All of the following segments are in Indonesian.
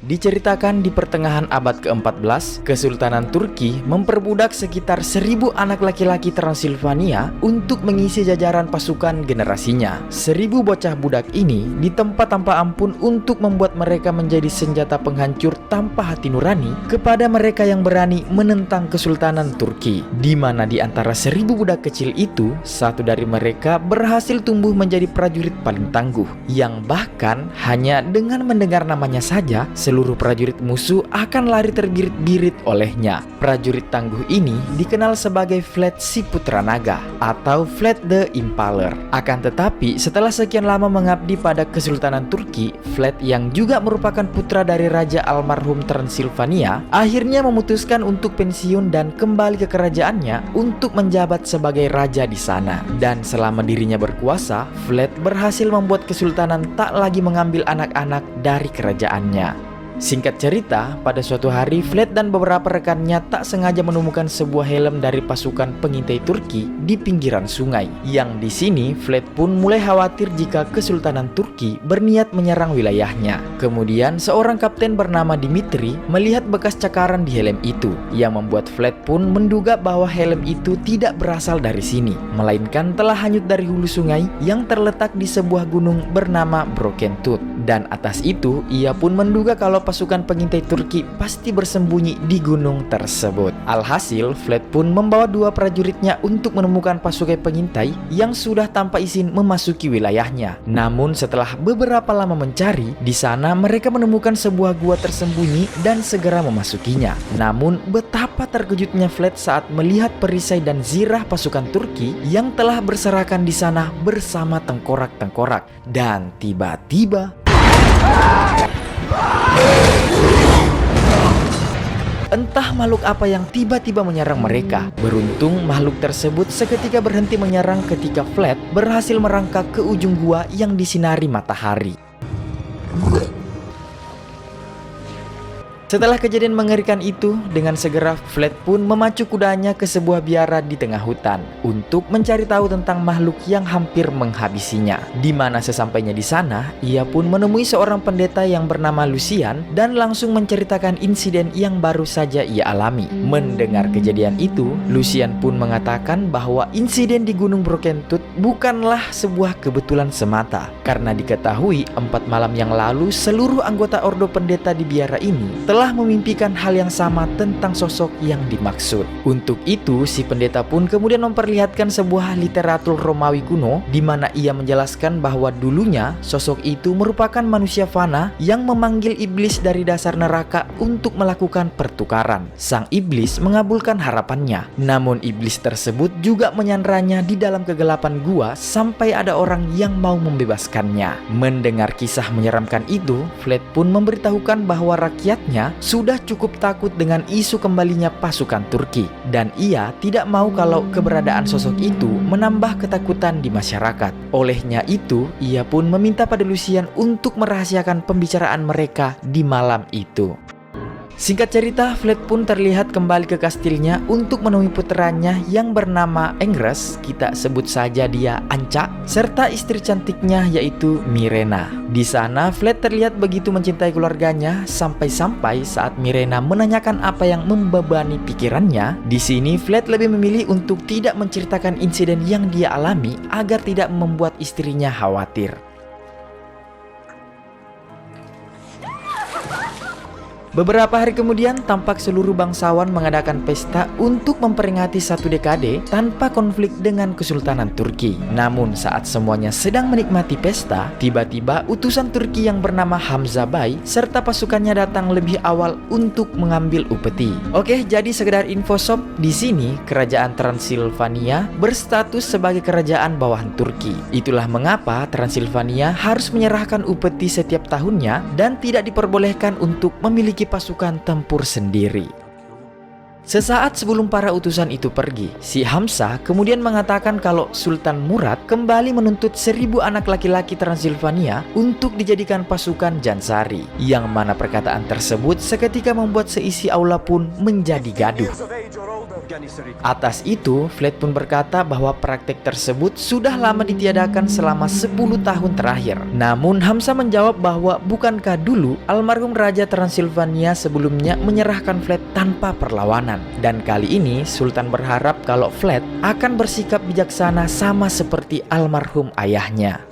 Diceritakan di pertengahan abad ke-14, Kesultanan Turki memperbudak sekitar 1000 anak laki-laki Transilvania untuk mengisi jajaran pasukan generasinya. 1000 bocah budak ini ditempa tanpa ampun untuk membuat mereka menjadi senjata penghancur tanpa hati nurani kepada mereka yang berani menentang Kesultanan Turki. Di mana di antara 1000 budak kecil itu, satu dari mereka berhasil tumbuh menjadi prajurit paling tangguh, yang bahkan hanya dengan mendengar namanya saja, seluruh prajurit musuh akan lari terbirit-birit olehnya. Prajurit tangguh ini dikenal sebagai Vlad si Putra Naga atau Vlad the Impaler. Akan tetapi, setelah sekian lama mengabdi pada Kesultanan Turki, Vlad yang juga merupakan putra dari Raja almarhum Transilvania, akhirnya memutuskan untuk pensiun dan kembali ke kerajaannya untuk menjabat sebagai raja di sana. Dan selama dirinya berkuasa, Vlad berhasil membuat kesultanan tak lagi mengambil anak-anak dari kerajaannya. Singkat cerita, pada suatu hari Vlad dan beberapa rekannya tak sengaja menemukan sebuah helm dari pasukan pengintai Turki di pinggiran sungai. Yang di sini Vlad pun mulai khawatir jika Kesultanan Turki berniat menyerang wilayahnya. Kemudian seorang kapten bernama Dimitri melihat bekas cakaran di helm itu, yang membuat Vlad pun menduga bahwa helm itu tidak berasal dari sini, melainkan telah hanyut dari hulu sungai yang terletak di sebuah gunung bernama Broken Tooth. Dan atas itu, ia pun menduga kalau pasukan pengintai Turki pasti bersembunyi di gunung tersebut. Alhasil, Vlad pun membawa 2 prajuritnya untuk menemukan pasukan pengintai yang sudah tanpa izin memasuki wilayahnya. Namun setelah beberapa lama mencari, di sana mereka menemukan sebuah gua tersembunyi dan segera memasukinya. Namun betapa terkejutnya Vlad saat melihat perisai dan zirah pasukan Turki yang telah berserakan di sana bersama tengkorak-tengkorak. Dan tiba-tiba entah makhluk apa yang tiba-tiba menyerang mereka. Beruntung makhluk tersebut seketika berhenti menyerang ketika Vlad berhasil merangkak ke ujung gua yang disinari matahari. Setelah kejadian mengerikan itu, dengan segera Vlad pun memacu kudanya ke sebuah biara di tengah hutan untuk mencari tahu tentang makhluk yang hampir menghabisinya. Di mana sesampainya di sana, ia pun menemui seorang pendeta yang bernama Lucian dan langsung menceritakan insiden yang baru saja ia alami. Mendengar kejadian itu, Lucian pun mengatakan bahwa insiden di Gunung Broken Tooth bukanlah sebuah kebetulan semata, karena diketahui 4 malam yang lalu seluruh anggota ordo pendeta di biara ini telah memimpikan hal yang sama tentang sosok yang dimaksud. Untuk itu, si pendeta pun kemudian memperlihatkan sebuah literatur Romawi kuno di mana ia menjelaskan bahwa dulunya sosok itu merupakan manusia fana yang memanggil iblis dari dasar neraka untuk melakukan pertukaran. Sang iblis mengabulkan harapannya, namun iblis tersebut juga menyandaranya di dalam kegelapan gua sampai ada orang yang mau membebaskannya. Mendengar kisah menyeramkan itu, Vlad pun memberitahukan bahwa rakyatnya sudah cukup takut dengan isu kembalinya pasukan Turki, dan ia tidak mau kalau keberadaan sosok itu menambah ketakutan di masyarakat. Olehnya itu, ia pun meminta pada Lucian untuk merahasiakan pembicaraan mereka di malam itu. Singkat cerita, Vlad pun terlihat kembali ke kastilnya untuk menemui putranya yang bernama Engres, kita sebut saja dia Anca, serta istri cantiknya yaitu Mirena. Di sana, Vlad terlihat begitu mencintai keluarganya sampai-sampai saat Mirena menanyakan apa yang membebani pikirannya. Di sini, Vlad lebih memilih untuk tidak menceritakan insiden yang dia alami agar tidak membuat istrinya khawatir. Beberapa hari kemudian, tampak seluruh bangsawan mengadakan pesta untuk memperingati 1 dekade tanpa konflik dengan Kesultanan Turki. Namun saat semuanya sedang menikmati pesta, tiba-tiba utusan Turki yang bernama Hamzah Bey serta pasukannya datang lebih awal untuk mengambil upeti. Oke, jadi sekedar info sob, di sini kerajaan Transilvania berstatus sebagai kerajaan bawahan Turki. Itulah mengapa Transilvania harus menyerahkan upeti setiap tahunnya dan tidak diperbolehkan untuk memiliki pasukan tempur sendiri. Sesaat sebelum para utusan itu pergi, si Hamzah kemudian mengatakan kalau Sultan Murad kembali menuntut 1000 anak laki-laki Transilvania untuk dijadikan pasukan Jansari, yang mana perkataan tersebut seketika membuat seisi aula pun menjadi gaduh. Atas itu, Flat pun berkata bahwa praktek tersebut sudah lama ditiadakan selama 10 tahun terakhir. Namun Hamzah menjawab bahwa bukankah dulu almarhum Raja Transilvania sebelumnya menyerahkan Flat tanpa perlawanan. Dan kali ini Sultan berharap kalau Flat akan bersikap bijaksana sama seperti almarhum ayahnya.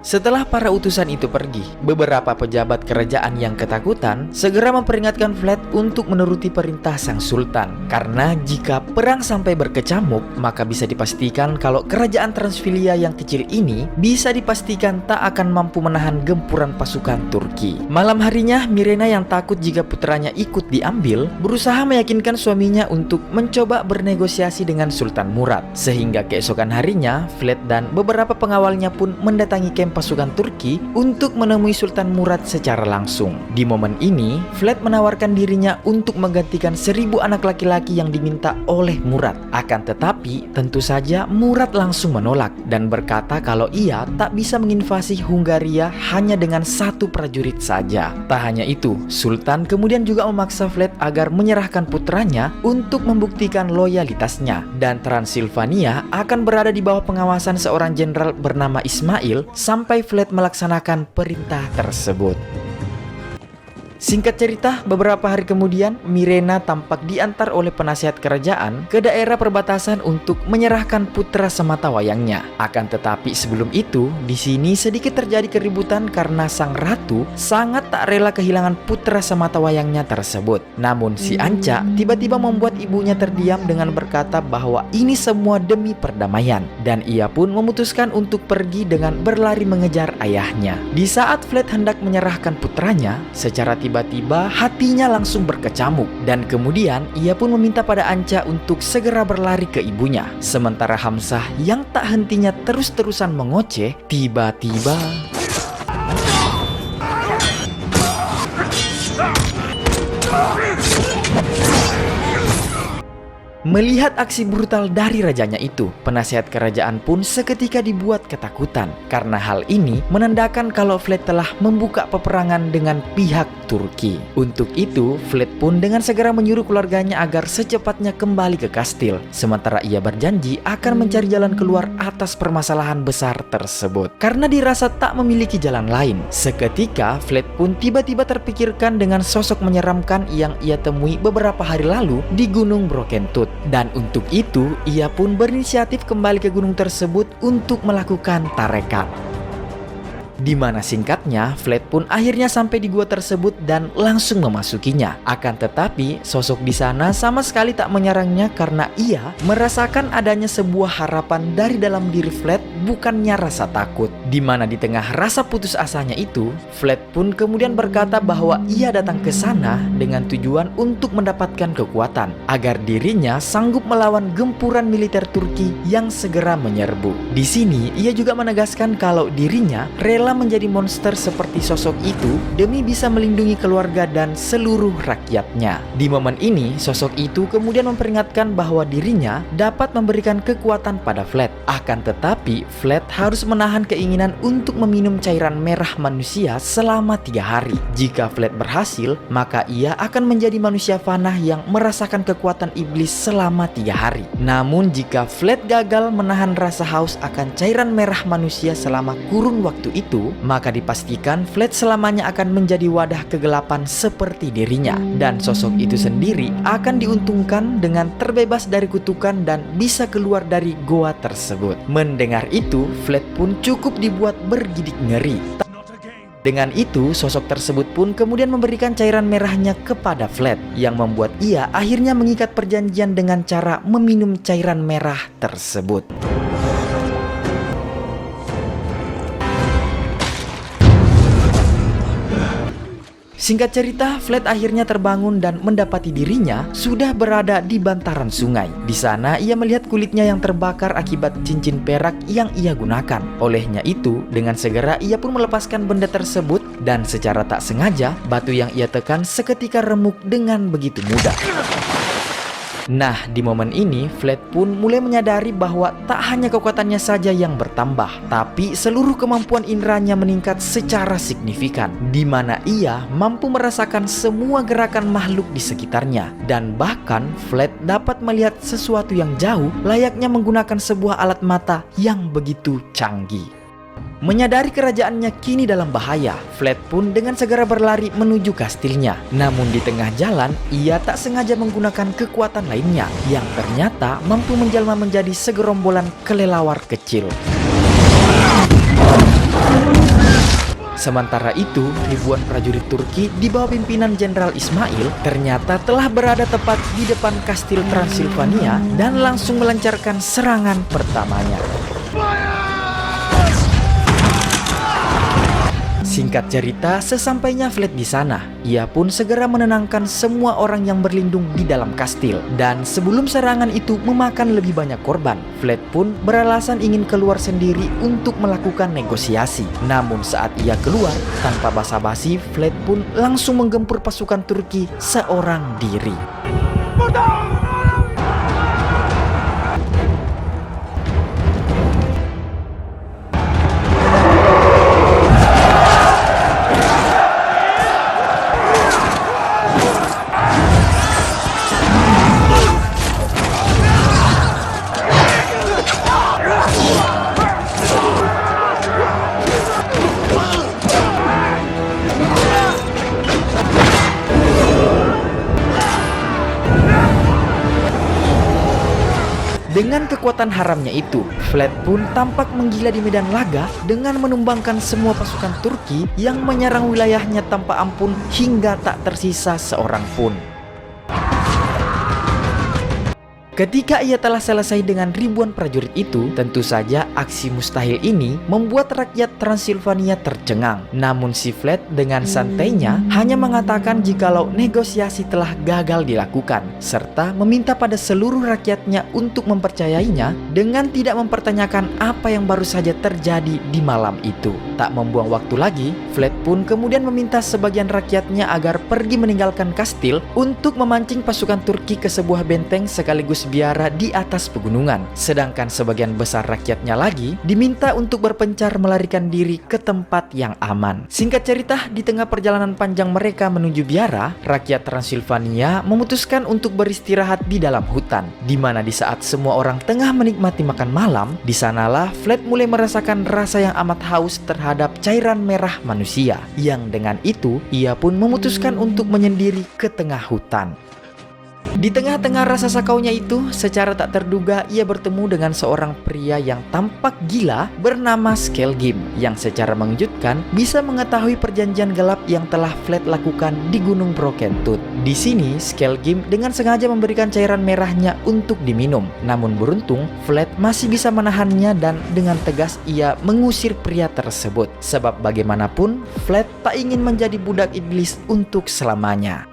Setelah para utusan itu pergi, beberapa pejabat kerajaan yang ketakutan segera memperingatkan Flat untuk menuruti perintah sang sultan. Karena jika perang sampai berkecamuk, maka bisa dipastikan kalau kerajaan Transfilia yang kecil ini bisa dipastikan tak akan mampu menahan gempuran pasukan Turki. Malam harinya, Mirena yang takut jika putranya ikut diambil, berusaha meyakinkan suaminya untuk mencoba bernegosiasi dengan Sultan Murad. Sehingga keesokan harinya, Flat dan beberapa pengawalnya pun mendatangi kamp pasukan Turki untuk menemui Sultan Murad secara langsung. Di momen ini, Flat menawarkan dirinya untuk menggantikan 1000 anak laki-laki yang diminta oleh Murad. Akan tetapi, tentu saja Murad langsung menolak dan berkata kalau ia tak bisa menginvasi Hungaria hanya dengan 1 prajurit saja. Tak hanya itu, Sultan kemudian juga memaksa Flat agar menyerahkan putranya untuk membuktikan loyalitasnya, dan Transilvania akan berada di bawah pengawasan seorang jenderal bernama Ismail sampai Flat melaksanakan perintah tersebut. Singkat cerita, beberapa hari kemudian Mirena tampak diantar oleh penasihat kerajaan ke daerah perbatasan untuk menyerahkan putra sematawayangnya. Akan tetapi sebelum itu, di sini sedikit terjadi keributan karena sang ratu sangat tak rela kehilangan putra sematawayangnya tersebut. Namun si Anca tiba-tiba membuat ibunya terdiam dengan berkata bahwa ini semua demi perdamaian, dan ia pun memutuskan untuk pergi dengan berlari mengejar ayahnya. Di saat Flat hendak menyerahkan putranya, secara tiba-tiba hatinya langsung berkecamuk, dan kemudian ia pun meminta pada Anca untuk segera berlari ke ibunya. Sementara Hamzah yang tak hentinya terus-terusan mengoceh, tiba-tiba melihat aksi brutal dari rajanya itu, penasihat kerajaan pun seketika dibuat ketakutan karena hal ini menandakan kalau Flat telah membuka peperangan dengan pihak Turki. Untuk itu, Flat pun dengan segera menyuruh keluarganya agar secepatnya kembali ke kastil, sementara ia berjanji akan mencari jalan keluar atas permasalahan besar tersebut. Karena dirasa tak memiliki jalan lain, seketika Flat pun tiba-tiba terpikirkan dengan sosok menyeramkan yang ia temui beberapa hari lalu di Gunung Brokentut. Dan untuk itu, ia pun berinisiatif kembali ke gunung tersebut untuk melakukan tarekat. Di mana singkatnya, Flat pun akhirnya sampai di gua tersebut dan langsung memasukinya. Akan tetapi, sosok di sana sama sekali tak menyerangnya karena ia merasakan adanya sebuah harapan dari dalam diri Flat, bukannya rasa takut. Di mana di tengah rasa putus asanya itu, Flat pun kemudian berkata bahwa ia datang ke sana dengan tujuan untuk mendapatkan kekuatan agar dirinya sanggup melawan gempuran militer Turki yang segera menyerbu. Di sini, ia juga menegaskan kalau dirinya rela menjadi monster seperti sosok itu demi bisa melindungi keluarga dan seluruh rakyatnya. Di momen ini, sosok itu kemudian memperingatkan bahwa dirinya dapat memberikan kekuatan pada Flat. Akan tetapi, Flat harus menahan keinginan untuk meminum cairan merah manusia selama 3 hari. Jika Flat berhasil, maka ia akan menjadi manusia fanah yang merasakan kekuatan iblis selama 3 hari. Namun jika Flat gagal menahan rasa haus akan cairan merah manusia selama kurun waktu itu, maka dipastikan Flat selamanya akan menjadi wadah kegelapan seperti dirinya, dan sosok itu sendiri akan diuntungkan dengan terbebas dari kutukan dan bisa keluar dari goa tersebut. Mendengar itu, Flat pun cukup dibuat bergidik ngeri. Dengan itu, sosok tersebut pun kemudian memberikan cairan merahnya kepada Flat, yang membuat ia akhirnya mengikat perjanjian dengan cara meminum cairan merah tersebut. Singkat cerita, Flat akhirnya terbangun dan mendapati dirinya sudah berada di bantaran sungai. Di sana, ia melihat kulitnya yang terbakar akibat cincin perak yang ia gunakan. Olehnya itu, dengan segera ia pun melepaskan benda tersebut dan secara tak sengaja, batu yang ia tekan seketika remuk dengan begitu mudah. Nah, di momen ini, Flat pun mulai menyadari bahwa tak hanya kekuatannya saja yang bertambah, tapi seluruh kemampuan inderanya meningkat secara signifikan, di mana ia mampu merasakan semua gerakan makhluk di sekitarnya. Dan bahkan, Flat dapat melihat sesuatu yang jauh layaknya menggunakan sebuah alat mata yang begitu canggih. Menyadari kerajaannya kini dalam bahaya, Flat pun dengan segera berlari menuju kastilnya. Namun di tengah jalan, ia tak sengaja menggunakan kekuatan lainnya yang ternyata mampu menjelma menjadi segerombolan kelelawar kecil. Sementara itu, ribuan prajurit Turki di bawah pimpinan Jenderal Ismail ternyata telah berada tepat di depan kastil Transilvania dan langsung melancarkan serangan pertamanya. Singkat cerita, sesampainya Flat di sana, ia pun segera menenangkan semua orang yang berlindung di dalam kastil. Dan sebelum serangan itu memakan lebih banyak korban, Flat pun beralasan ingin keluar sendiri untuk melakukan negosiasi. Namun saat ia keluar, tanpa basa-basi, Flat pun langsung menggempur pasukan Turki seorang diri. Dengan kekuatan haramnya itu, Flat pun tampak menggila di medan laga dengan menumbangkan semua pasukan Turki yang menyerang wilayahnya tanpa ampun hingga tak tersisa seorang pun. Ketika ia telah selesai dengan ribuan prajurit itu, tentu saja aksi mustahil ini membuat rakyat Transilvania tercengang. Namun si Flat dengan santainya hanya mengatakan jikalau negosiasi telah gagal dilakukan, serta meminta pada seluruh rakyatnya untuk mempercayainya dengan tidak mempertanyakan apa yang baru saja terjadi di malam itu. Tak membuang waktu lagi, Flat pun kemudian meminta sebagian rakyatnya agar pergi meninggalkan kastil untuk memancing pasukan Turki ke sebuah benteng sekaligus biara di atas pegunungan. Sedangkan sebagian besar rakyatnya lagi diminta untuk berpencar melarikan diri ke tempat yang aman. Singkat cerita, di tengah perjalanan panjang mereka menuju biara, rakyat Transilvania memutuskan untuk beristirahat di dalam hutan, di mana di saat semua orang tengah menikmati makan malam, di sanalah Flat mulai merasakan rasa yang amat haus terhadap cairan merah manusia. Yang dengan itu, ia pun memutuskan untuk menyendiri ke tengah hutan. Di tengah-tengah rasa sakaunya itu, secara tak terduga ia bertemu dengan seorang pria yang tampak gila bernama Skelgim, yang secara mengejutkan bisa mengetahui perjanjian gelap yang telah Flat lakukan di Gunung Broken Tooth. Di sini, Skelgim dengan sengaja memberikan cairan merahnya untuk diminum. Namun beruntung, Flat masih bisa menahannya dan dengan tegas ia mengusir pria tersebut. Sebab bagaimanapun, Flat tak ingin menjadi budak iblis untuk selamanya.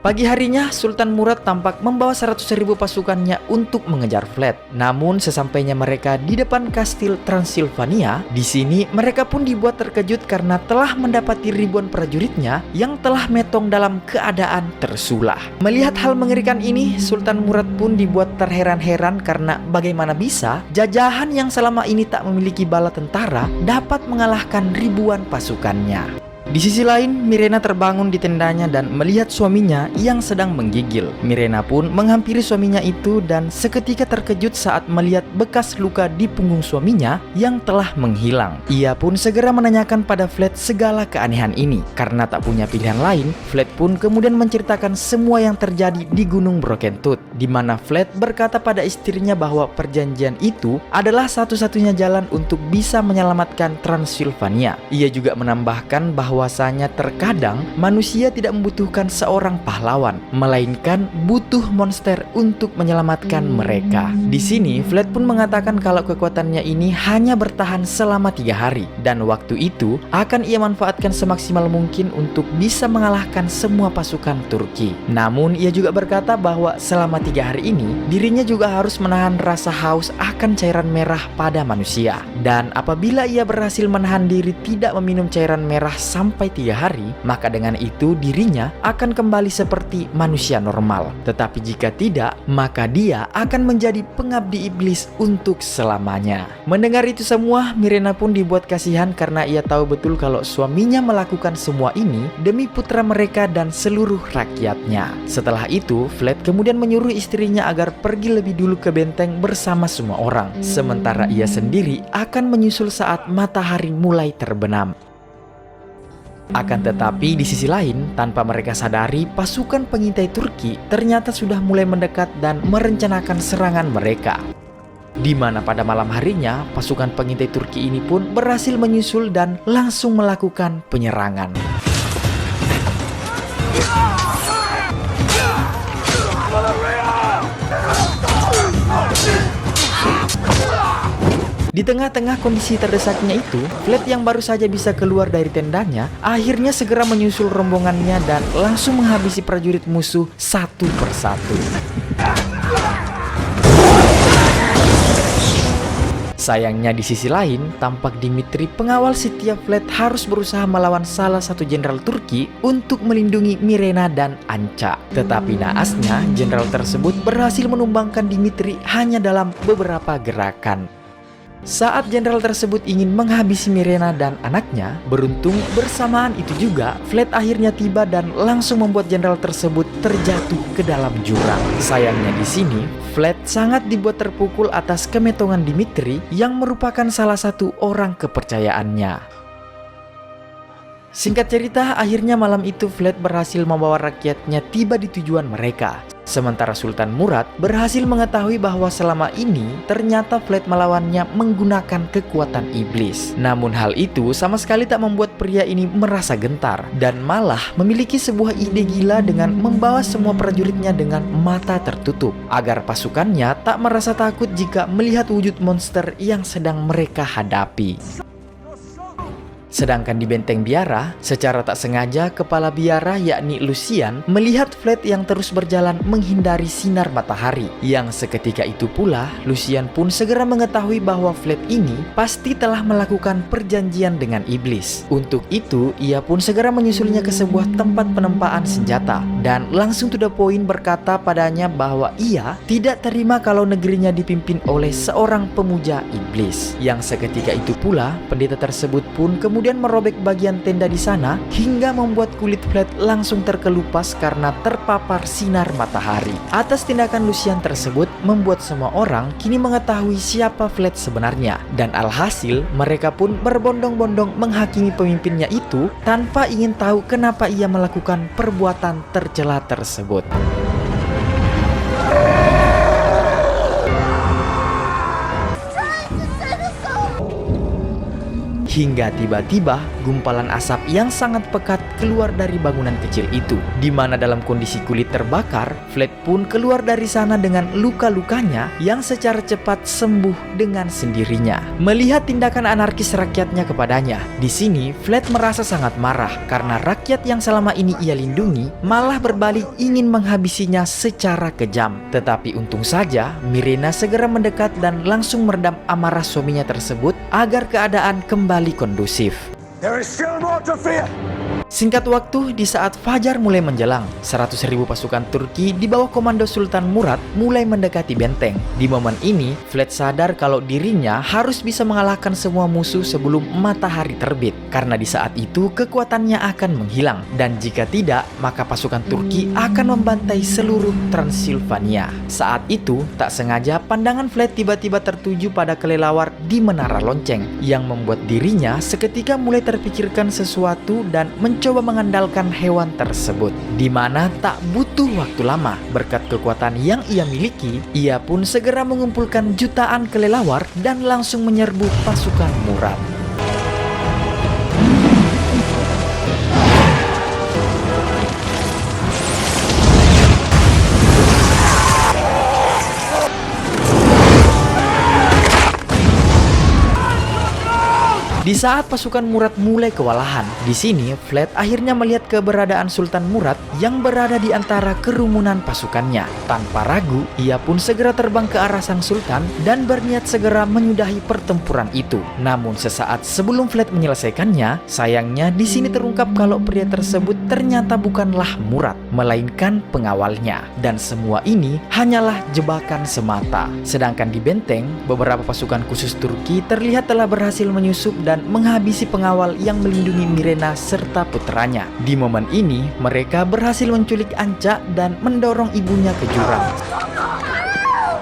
Pagi harinya, Sultan Murad tampak membawa 100.000 pasukannya untuk mengejar Flat. Namun sesampainya mereka di depan kastil Transilvania, di sini mereka pun dibuat terkejut karena telah mendapati ribuan prajuritnya yang telah metong dalam keadaan tersulah. Melihat hal mengerikan ini, Sultan Murad pun dibuat terheran-heran karena bagaimana bisa jajahan yang selama ini tak memiliki bala tentara dapat mengalahkan ribuan pasukannya. Di sisi lain, Mirena terbangun di tendanya dan melihat suaminya yang sedang menggigil. Mirena pun menghampiri suaminya itu dan seketika terkejut saat melihat bekas luka di punggung suaminya yang telah menghilang. Ia pun segera menanyakan pada Flat segala keanehan ini. Karena tak punya pilihan lain, Flat pun kemudian menceritakan semua yang terjadi di Gunung Broken Tooth, di mana Flat berkata pada istrinya bahwa perjanjian itu adalah satu-satunya jalan untuk bisa menyelamatkan Transilvania. Ia juga menambahkan bahwasanya terkadang manusia tidak membutuhkan seorang pahlawan, melainkan butuh monster untuk menyelamatkan mereka. Di sini, Flat pun mengatakan kalau kekuatannya ini hanya bertahan selama 3 hari, dan waktu itu akan ia manfaatkan semaksimal mungkin untuk bisa mengalahkan semua pasukan Turki. Namun, ia juga berkata bahwa selama 3 hari ini, dirinya juga harus menahan rasa haus akan cairan merah pada manusia. Dan apabila ia berhasil menahan diri tidak meminum cairan merah sampai sampai 3 hari, maka dengan itu dirinya akan kembali seperti manusia normal. Tetapi jika tidak, maka dia akan menjadi pengabdi iblis untuk selamanya. Mendengar itu semua, Mirena pun dibuat kasihan karena ia tahu betul kalau suaminya melakukan semua ini demi putra mereka dan seluruh rakyatnya. Setelah itu, Vlad kemudian menyuruh istrinya agar pergi lebih dulu ke benteng bersama semua orang, sementara ia sendiri akan menyusul saat matahari mulai terbenam. Akan tetapi di sisi lain, tanpa mereka sadari, pasukan pengintai Turki ternyata sudah mulai mendekat dan merencanakan serangan mereka. Di mana pada malam harinya, pasukan pengintai Turki ini pun berhasil menyusul dan langsung melakukan penyerangan. Di tengah-tengah kondisi terdesaknya itu, Vlad yang baru saja bisa keluar dari tendanya, akhirnya segera menyusul rombongannya dan langsung menghabisi prajurit musuh satu persatu. Sayangnya di sisi lain, tampak Dimitri, pengawal setia Vlad, harus berusaha melawan salah satu jenderal Turki untuk melindungi Mirena dan Anca. Tetapi naasnya, jenderal tersebut berhasil menumbangkan Dimitri hanya dalam beberapa gerakan. Saat jenderal tersebut ingin menghabisi Mirena dan anaknya, beruntung bersamaan itu juga Vlad akhirnya tiba dan langsung membuat jenderal tersebut terjatuh ke dalam jurang. Sayangnya di sini, Vlad sangat dibuat terpukul atas kemetongan Dimitri yang merupakan salah satu orang kepercayaannya. Singkat cerita, akhirnya malam itu Vlad berhasil membawa rakyatnya tiba di tujuan mereka. Sementara Sultan Murad berhasil mengetahui bahwa selama ini ternyata Vlad melawannya menggunakan kekuatan iblis. Namun hal itu sama sekali tak membuat pria ini merasa gentar dan malah memiliki sebuah ide gila dengan membawa semua prajuritnya dengan mata tertutup agar pasukannya tak merasa takut jika melihat wujud monster yang sedang mereka hadapi. Sedangkan di benteng biara, secara tak sengaja kepala biara yakni Lucian melihat Vlad yang terus berjalan menghindari sinar matahari. Yang seketika itu pula, Lucian pun segera mengetahui bahwa Vlad ini pasti telah melakukan perjanjian dengan iblis. Untuk itu, ia pun segera menyusulnya ke sebuah tempat penempaan senjata dan langsung to the point berkata padanya bahwa ia tidak terima kalau negerinya dipimpin oleh seorang pemuja iblis. Yang seketika itu pula, pendeta tersebut pun kemudian merobek bagian tenda di sana hingga membuat kulit Vlad langsung terkelupas karena terpapar sinar matahari. Atas tindakan Lucian tersebut membuat semua orang kini mengetahui siapa Vlad sebenarnya, dan alhasil mereka pun berbondong-bondong menghakimi pemimpinnya itu tanpa ingin tahu kenapa ia melakukan perbuatan tercela tersebut. Hingga tiba-tiba gumpalan asap yang sangat pekat keluar dari bangunan kecil itu, di mana dalam kondisi kulit terbakar, Vlad pun keluar dari sana dengan luka-lukanya yang secara cepat sembuh dengan sendirinya. Melihat tindakan anarkis rakyatnya kepadanya, di sini Vlad merasa sangat marah karena rakyat yang selama ini ia lindungi malah berbalik ingin menghabisinya secara kejam. Tetapi untung saja Mirena segera mendekat dan langsung meredam amarah suaminya tersebut agar keadaan kembali kondusif. There is still more to fear. Singkat waktu, di saat fajar mulai menjelang, 100.000 pasukan Turki di bawah komando Sultan Murad mulai mendekati benteng. Di momen ini, Vlad sadar kalau dirinya harus bisa mengalahkan semua musuh sebelum matahari terbit, karena di saat itu kekuatannya akan menghilang, dan jika tidak, maka pasukan Turki akan membantai seluruh Transilvania. Saat itu, tak sengaja pandangan Vlad tiba-tiba tertuju pada kelelawar di Menara Lonceng, yang membuat dirinya seketika mulai terpikirkan sesuatu dan mencoba mengandalkan hewan tersebut, di mana tak butuh waktu lama. Berkat kekuatan yang ia miliki, ia pun segera mengumpulkan jutaan kelelawar dan langsung menyerbu pasukan Murad. Di saat pasukan Murad mulai kewalahan, di sini Vlad akhirnya melihat keberadaan Sultan Murad yang berada di antara kerumunan pasukannya. Tanpa ragu, ia pun segera terbang ke arah sang Sultan dan berniat segera menyudahi pertempuran itu. Namun sesaat sebelum Vlad menyelesaikannya, sayangnya di sini terungkap kalau pria tersebut ternyata bukanlah Murad, melainkan pengawalnya. Dan semua ini hanyalah jebakan semata. Sedangkan di benteng, beberapa pasukan khusus Turki terlihat telah berhasil menyusup dan menghabisi pengawal yang melindungi Mirena serta putranya. Di momen ini, mereka berhasil menculik Anca dan mendorong ibunya ke jurang.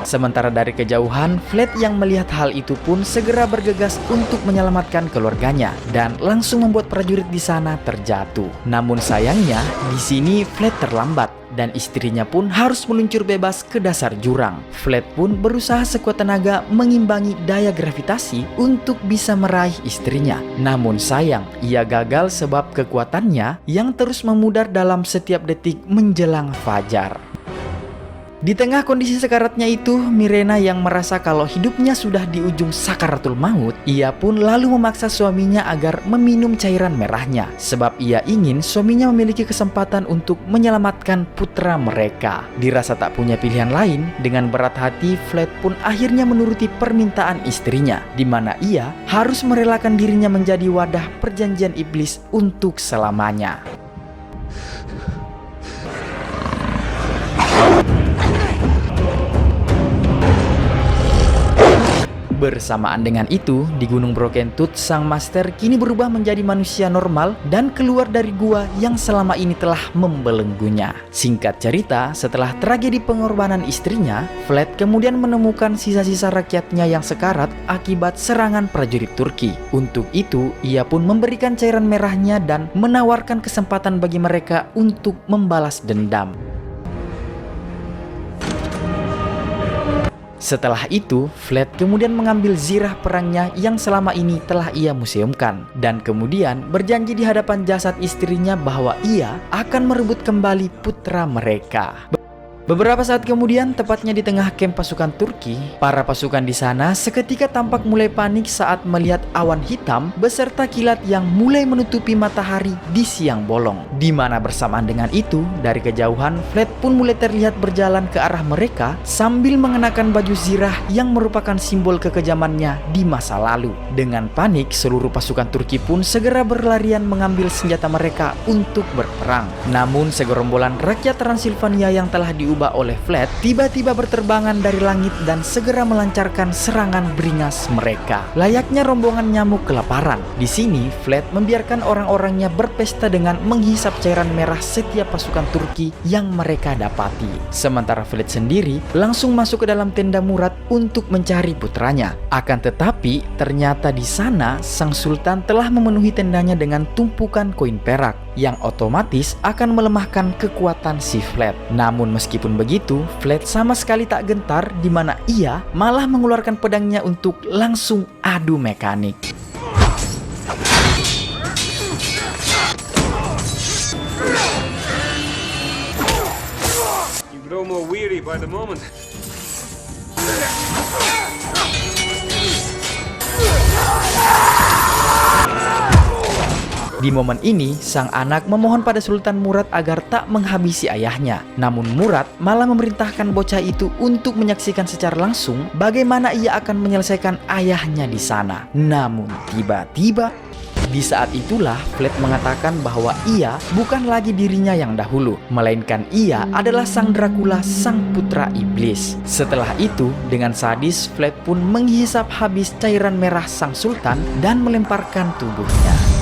Sementara dari kejauhan, Vlad yang melihat hal itu pun segera bergegas untuk menyelamatkan keluarganya dan langsung membuat prajurit di sana terjatuh. Namun sayangnya, di sini Vlad terlambat dan istrinya pun harus meluncur bebas ke dasar jurang. Vlad pun berusaha sekuat tenaga mengimbangi daya gravitasi untuk bisa meraih istrinya. Namun sayang, ia gagal sebab kekuatannya yang terus memudar dalam setiap detik menjelang fajar. Di tengah kondisi sekaratnya itu, Mirena yang merasa kalau hidupnya sudah di ujung sakaratul maut, ia pun lalu memaksa suaminya agar meminum cairan merahnya, sebab ia ingin suaminya memiliki kesempatan untuk menyelamatkan putra mereka. Dirasa tak punya pilihan lain, dengan berat hati Vlad pun akhirnya menuruti permintaan istrinya, di mana ia harus merelakan dirinya menjadi wadah perjanjian iblis untuk selamanya. Bersamaan dengan itu, di Gunung Broken Tooth, sang master kini berubah menjadi manusia normal dan keluar dari gua yang selama ini telah membelenggunya. Singkat cerita, setelah tragedi pengorbanan istrinya, Vlad kemudian menemukan sisa-sisa rakyatnya yang sekarat akibat serangan prajurit Turki. Untuk itu, ia pun memberikan cairan merahnya dan menawarkan kesempatan bagi mereka untuk membalas dendam. Setelah itu, Vlad kemudian mengambil zirah perangnya yang selama ini telah ia museumkan dan kemudian berjanji di hadapan jasad istrinya bahwa ia akan merebut kembali putra mereka. Beberapa saat kemudian, tepatnya di tengah kamp pasukan Turki, para pasukan di sana seketika tampak mulai panik saat melihat awan hitam beserta kilat yang mulai menutupi matahari di siang bolong. Di mana bersamaan dengan itu, dari kejauhan, Vlad pun mulai terlihat berjalan ke arah mereka sambil mengenakan baju zirah yang merupakan simbol kekejamannya di masa lalu. Dengan panik, seluruh pasukan Turki pun segera berlarian mengambil senjata mereka untuk berperang. Namun, segerombolan rakyat Transilvania yang telah diubah oleh Vlad tiba-tiba berterbangan dari langit dan segera melancarkan serangan beringas mereka. Layaknya rombongan nyamuk kelaparan. Di sini, Vlad membiarkan orang-orangnya berpesta dengan menghisap cairan merah setiap pasukan Turki yang mereka dapati. Sementara Vlad sendiri langsung masuk ke dalam tenda Murad untuk mencari putranya. Akan tetapi, ternyata di sana sang sultan telah memenuhi tendanya dengan tumpukan koin perak yang otomatis akan melemahkan kekuatan si Vlad. Namun meskipun begitu, Vlad sama sekali tak gentar, di mana ia malah mengeluarkan pedangnya untuk langsung adu mekanik. You grow more weary by the moment. Di momen ini, sang anak memohon pada Sultan Murad agar tak menghabisi ayahnya. Namun Murad malah memerintahkan bocah itu untuk menyaksikan secara langsung bagaimana ia akan menyelesaikan ayahnya di sana. Namun tiba-tiba, di saat itulah Vlad mengatakan bahwa ia bukan lagi dirinya yang dahulu, melainkan ia adalah sang Dracula, sang putra iblis. Setelah itu, dengan sadis, Vlad pun menghisap habis cairan merah sang sultan dan melemparkan tubuhnya.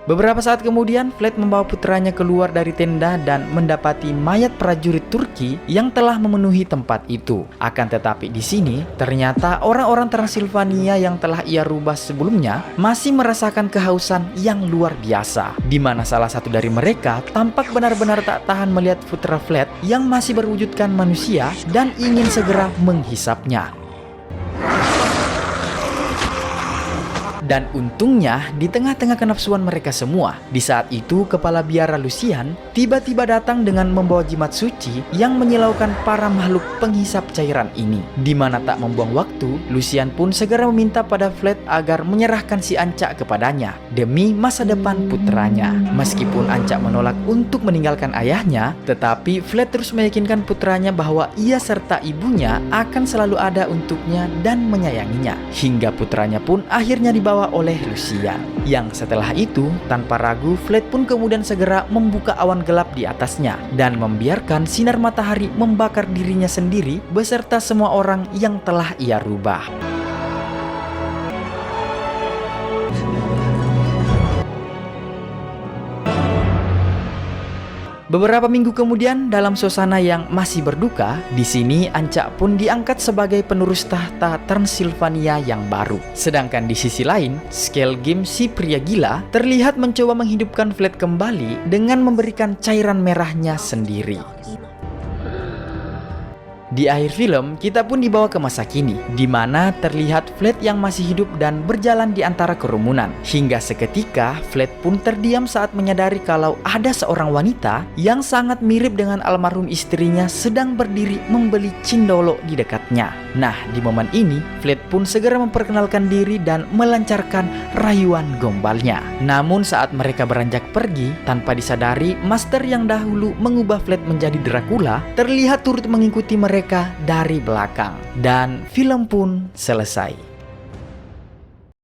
Beberapa saat kemudian, Vlad membawa putranya keluar dari tenda dan mendapati mayat prajurit Turki yang telah memenuhi tempat itu. Akan tetapi di sini, ternyata orang-orang Transilvania yang telah ia rubah sebelumnya masih merasakan kehausan yang luar biasa. Di mana salah satu dari mereka tampak benar-benar tak tahan melihat putra Vlad yang masih berwujudkan manusia dan ingin segera menghisapnya. Dan untungnya di tengah-tengah kenapsuan mereka semua, di saat itu kepala biara Lucian tiba-tiba datang dengan membawa jimat suci yang menyilaukan para makhluk penghisap cairan ini. Di mana tak membuang waktu, Lucian pun segera meminta pada Vlad agar menyerahkan si Ancak kepadanya demi masa depan putranya. Meskipun Ancak menolak untuk meninggalkan ayahnya, tetapi Vlad terus meyakinkan putranya bahwa ia serta ibunya akan selalu ada untuknya dan menyayanginya. Hingga putranya pun akhirnya dibawa oleh Lucian. Yang setelah itu, tanpa ragu, Vlad pun kemudian segera membuka awan gelap di atasnya dan membiarkan sinar matahari membakar dirinya sendiri beserta semua orang yang telah ia rubah. Beberapa minggu kemudian, dalam suasana yang masih berduka, di sini Ancak pun diangkat sebagai penerus tahta Transylvania yang baru. Sedangkan di sisi lain, Skelgrim si pria gila terlihat mencoba menghidupkan Vlad kembali dengan memberikan cairan merahnya sendiri. Di akhir film, kita pun dibawa ke masa kini, di mana terlihat Vlad yang masih hidup dan berjalan di antara kerumunan. Hingga seketika, Vlad pun terdiam saat menyadari kalau ada seorang wanita yang sangat mirip dengan almarhum istrinya sedang berdiri membeli cindolo di dekatnya. Nah, di momen ini, Vlad pun segera memperkenalkan diri dan melancarkan rayuan gombalnya. Namun saat mereka beranjak pergi, tanpa disadari, Master yang dahulu mengubah Vlad menjadi Dracula terlihat turut mengikuti mereka dari belakang. Dan film pun selesai.